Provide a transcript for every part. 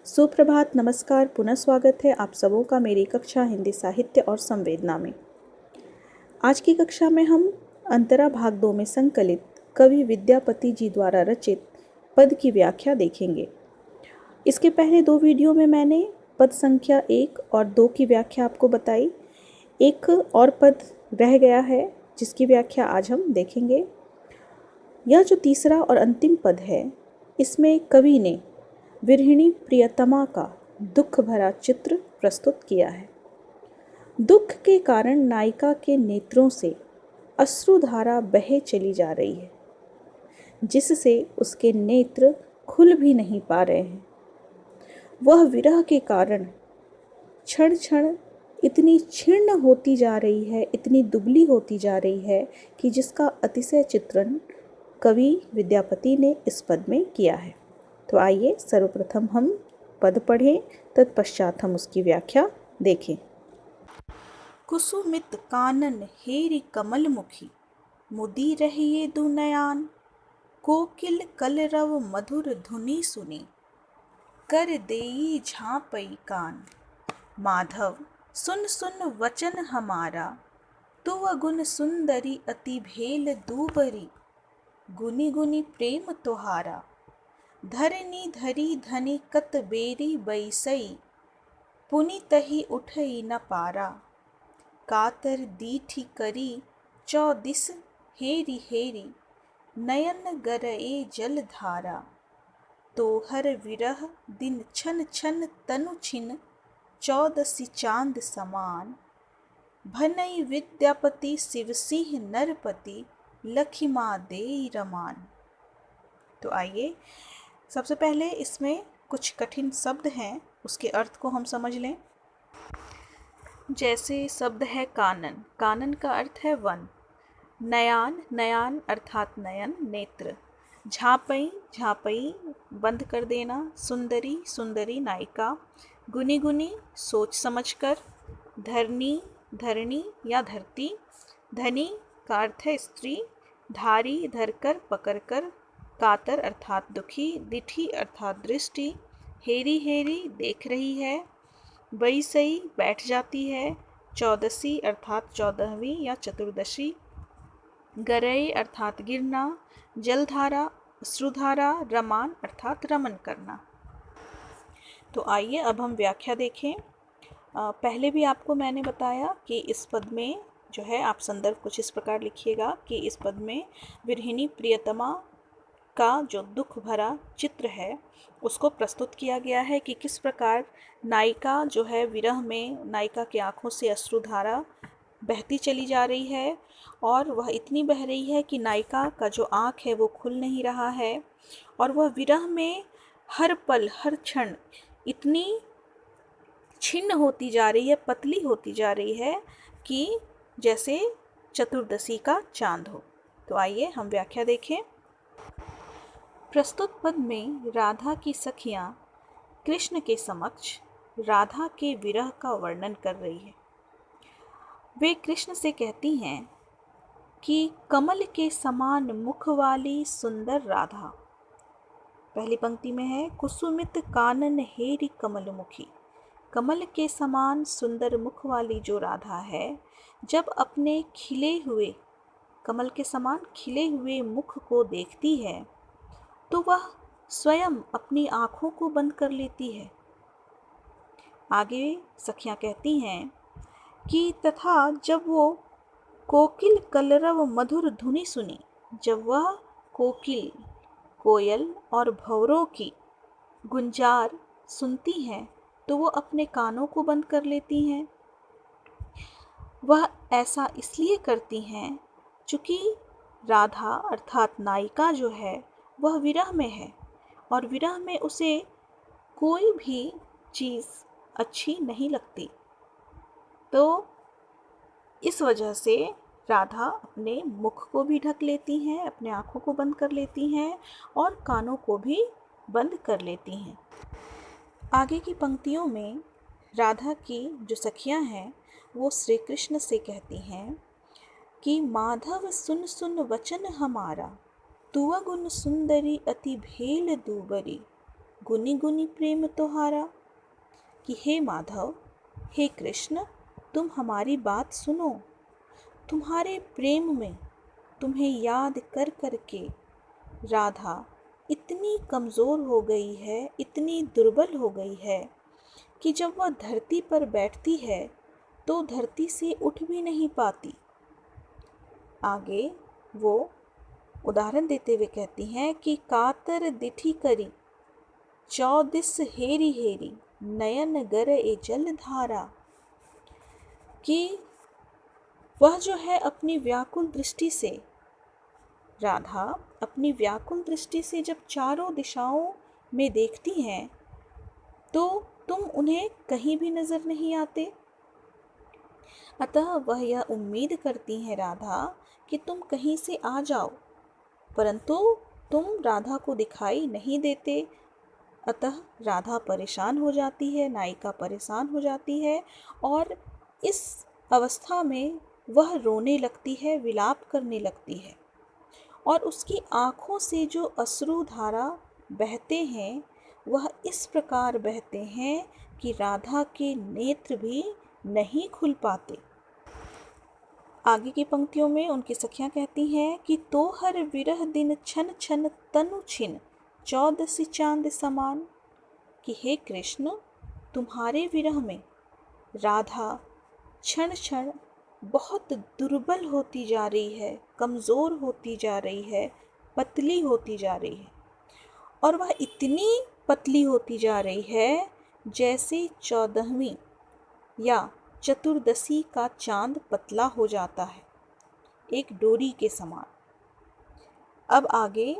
सुप्रभात, नमस्कार, पुनः स्वागत है आप सबों का मेरी कक्षा हिंदी साहित्य और संवेदना में। आज की कक्षा में हम अंतरा भाग 2 में संकलित कवि विद्यापति जी द्वारा रचित पद की व्याख्या देखेंगे। इसके पहले 2 वीडियो में मैंने पद संख्या 1 और 2 की व्याख्या आपको बताई। एक और पद रह गया है जिसकी व्याख्या आज हम देखेंगे। यह जो तीसरा और अंतिम पद है, इसमें कवि ने विरहिणी प्रियतमा का दुख भरा चित्र प्रस्तुत किया है। दुख के कारण नायिका के नेत्रों से अश्रुधारा बहे चली जा रही है, जिससे उसके नेत्र खुल भी नहीं पा रहे हैं। वह विरह के कारण क्षण क्षण इतनी क्षीर्ण होती जा रही है, इतनी दुबली होती जा रही है कि जिसका अतिशय चित्रण कवि विद्यापति ने इस पद में किया है। तो आइए सर्वप्रथम हम पद पढ़ें, तत्पश्चात हम उसकी व्याख्या देखें। कुसुमित कानन हेरि कमल मुखी, मुदी रहिए दुनयान। कोकिल कलरव मधुर धुनि सुनी, कर देई झांपई कान। माधव सुन सुन वचन हमारा, तुव गुण सुंदरी अति भेल दूबरी। गुनि गुनि प्रेम तुहारा, धरनी धरी धनि कत बेरी बैसई। पुनि तहि उठई न पारा, कातर दीठी करी चौदिस हेरी हेरी। नयन गरए जल धारा, तोहर विरह दिन छन छन तनु छिन। चौदसी चांद समान, भनई विद्यापति शिवसिंह नरपति। लखिमा देई रमान। तो आइए सबसे पहले इसमें कुछ कठिन शब्द हैं, उसके अर्थ को हम समझ लें। जैसे शब्द है कानन। कानन का अर्थ है वन। नयान, नयान अर्थात नयन, नेत्र। झापई, झापई बंद कर देना। सुंदरी, सुंदरी नायिका। गुनी गुनी सोच समझकर। धरनी, धरणी या धरती। धनी का अर्थ है स्त्री। धारी धरकर, पकड़कर। कातर अर्थात दुखी। दिठी अर्थात दृष्टि। हेरी हेरी देख रही है। बैसई बैठ जाती है। चौदसी अर्थात 14वीं या चतुर्दशी। गरई अर्थात गिरना। जलधारा, अश्रुधारा। रमान अर्थात रमन करना। तो आइए अब हम व्याख्या देखें। पहले भी आपको मैंने बताया कि इस पद में जो है आप संदर्भ कुछ इस प्रकार लिखिएगा कि इस पद में विरहिणी प्रियतमा का जो दुख भरा चित्र है उसको प्रस्तुत किया गया है कि किस प्रकार नायिका जो है विरह में, नायिका की आंखों से अश्रुधारा बहती चली जा रही है और वह इतनी बह रही है कि नायिका का जो आँख है वो खुल नहीं रहा है और वह विरह में हर पल हर क्षण इतनी छिन्न होती जा रही है, पतली होती जा रही है कि जैसे चतुर्दशी का चांद हो। तो आइए हम व्याख्या देखें। प्रस्तुत पद में राधा की सखियां कृष्ण के समक्ष राधा के विरह का वर्णन कर रही है। वे कृष्ण से कहती हैं कि कमल के समान मुख वाली सुंदर राधा। पहली पंक्ति में है कुसुमित कानन हेरी कमल मुखी। कमल के समान सुंदर मुख वाली जो राधा है, जब अपने खिले हुए, कमल के समान खिले हुए मुख को देखती है तो वह स्वयं अपनी आँखों को बंद कर लेती है। आगे सखियाँ कहती हैं कि तथा जब वो कोकिल कलरव मधुर धुनि सुनी, जब वह कोकिल, कोयल और भंवरों की गुंजार सुनती हैं तो वो अपने कानों को बंद कर लेती हैं। वह ऐसा इसलिए करती हैं चूँकि राधा अर्थात नायिका जो है वह विरह में है और विरह में उसे कोई भी चीज़ अच्छी नहीं लगती। तो इस वजह से राधा अपने मुख को भी ढक लेती हैं, अपने आँखों को बंद कर लेती हैं और कानों को भी बंद कर लेती हैं। आगे की पंक्तियों में राधा की जो सखियां हैं वो श्री कृष्ण से कहती हैं कि माधव सुन सुन वचन हमारा, तुअ गुण सुंदरी अति भेल दूबरी। गुनी गुनी प्रेम तोहारा, कि हे माधव, हे कृष्ण, तुम हमारी बात सुनो। तुम्हारे प्रेम में तुम्हें याद कर कर के राधा इतनी कमज़ोर हो गई है, इतनी दुर्बल हो गई है कि जब वह धरती पर बैठती है तो धरती से उठ भी नहीं पाती। आगे वो उदाहरण देते हुए कहती हैं कि कातर दिठी करी चौदिस हेरी हेरी नयन गर ए जल धारा, कि वह जो है अपनी व्याकुल दृष्टि से, राधा अपनी व्याकुल दृष्टि से जब चारों दिशाओं में देखती हैं तो तुम उन्हें कहीं भी नजर नहीं आते। अतः वह यह उम्मीद करती हैं राधा कि तुम कहीं से आ जाओ, परंतु तुम राधा को दिखाई नहीं देते। अतः राधा परेशान हो जाती है, नायिका परेशान हो जाती है और इस अवस्था में वह रोने लगती है, विलाप करने लगती है और उसकी आँखों से जो अश्रु धारा बहते हैं वह इस प्रकार बहते हैं कि राधा के नेत्र भी नहीं खुल पाते। आगे की पंक्तियों में उनकी सखियां कहती हैं कि तोहर विरह दिन छन छन तनु छिन चौदसी चांद समान, कि हे कृष्ण, तुम्हारे विरह में राधा क्षण क्षण बहुत दुर्बल होती जा रही है, कमज़ोर होती जा रही है, पतली होती जा रही है और वह इतनी पतली होती जा रही है जैसे 14वीं या चतुर्दशी का चांद पतला हो जाता है, एक डोरी के समान। अब आगे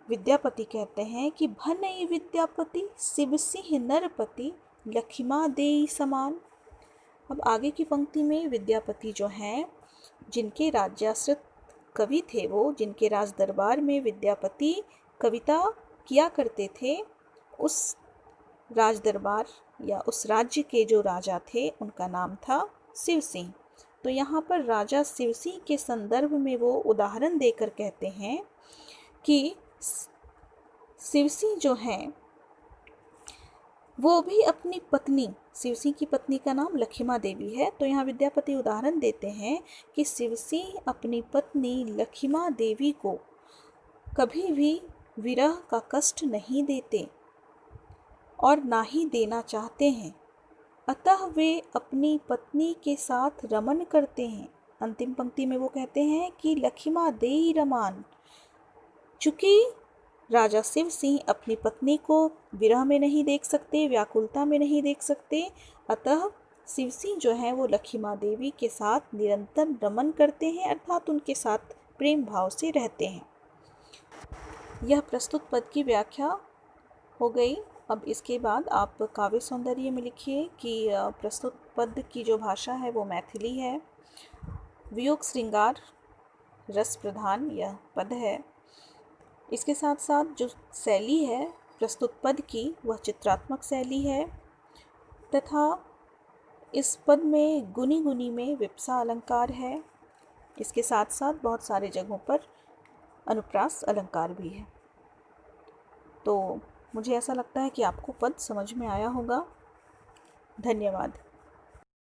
विद्यापति कहते हैं कि भनई विद्यापति शिव सिंह नरपति लखिमा देई समान। अब आगे की पंक्ति में विद्यापति जो हैं, जिनके राज्याश्रित कवि थे, वो जिनके राज दरबार में विद्यापति कविता किया करते थे, उस राज दरबार या उस राज्य के जो राजा थे उनका नाम था शिव सिंह। तो यहाँ पर राजा शिव सिंह के संदर्भ में वो उदाहरण देकर कहते हैं कि शिव सिंह जो हैं वो भी अपनी पत्नी, शिव सिंह की पत्नी का नाम लखिमा देवी है, तो यहाँ विद्यापति उदाहरण देते हैं कि शिव सिंह अपनी पत्नी लखिमा देवी को कभी भी विरह का कष्ट नहीं देते और ना ही देना चाहते हैं। अतः वे अपनी पत्नी के साथ रमन करते हैं। अंतिम पंक्ति में वो कहते हैं कि लखिमा देई रमान, चूंकि राजा शिव सिंह अपनी पत्नी को विरह में नहीं देख सकते, व्याकुलता में नहीं देख सकते, अतः शिव सिंह जो है वो लखिमा देवी के साथ निरंतर रमन करते हैं, अर्थात उनके साथ प्रेम भाव से रहते हैं। यह प्रस्तुत पद की व्याख्या हो गई। अब इसके बाद आप काव्य सौंदर्य में लिखिए कि प्रस्तुत पद की जो भाषा है वो मैथिली है, वियोग श्रृंगार रस प्रधान यह पद है। इसके साथ साथ जो शैली है प्रस्तुत पद की वह चित्रात्मक शैली है तथा इस पद में गुनी गुनी में विप्सा अलंकार है। इसके साथ साथ बहुत सारे जगहों पर अनुप्रास अलंकार भी है। तो मुझे ऐसा लगता है कि आपको पद समझ में आया होगा। धन्यवाद।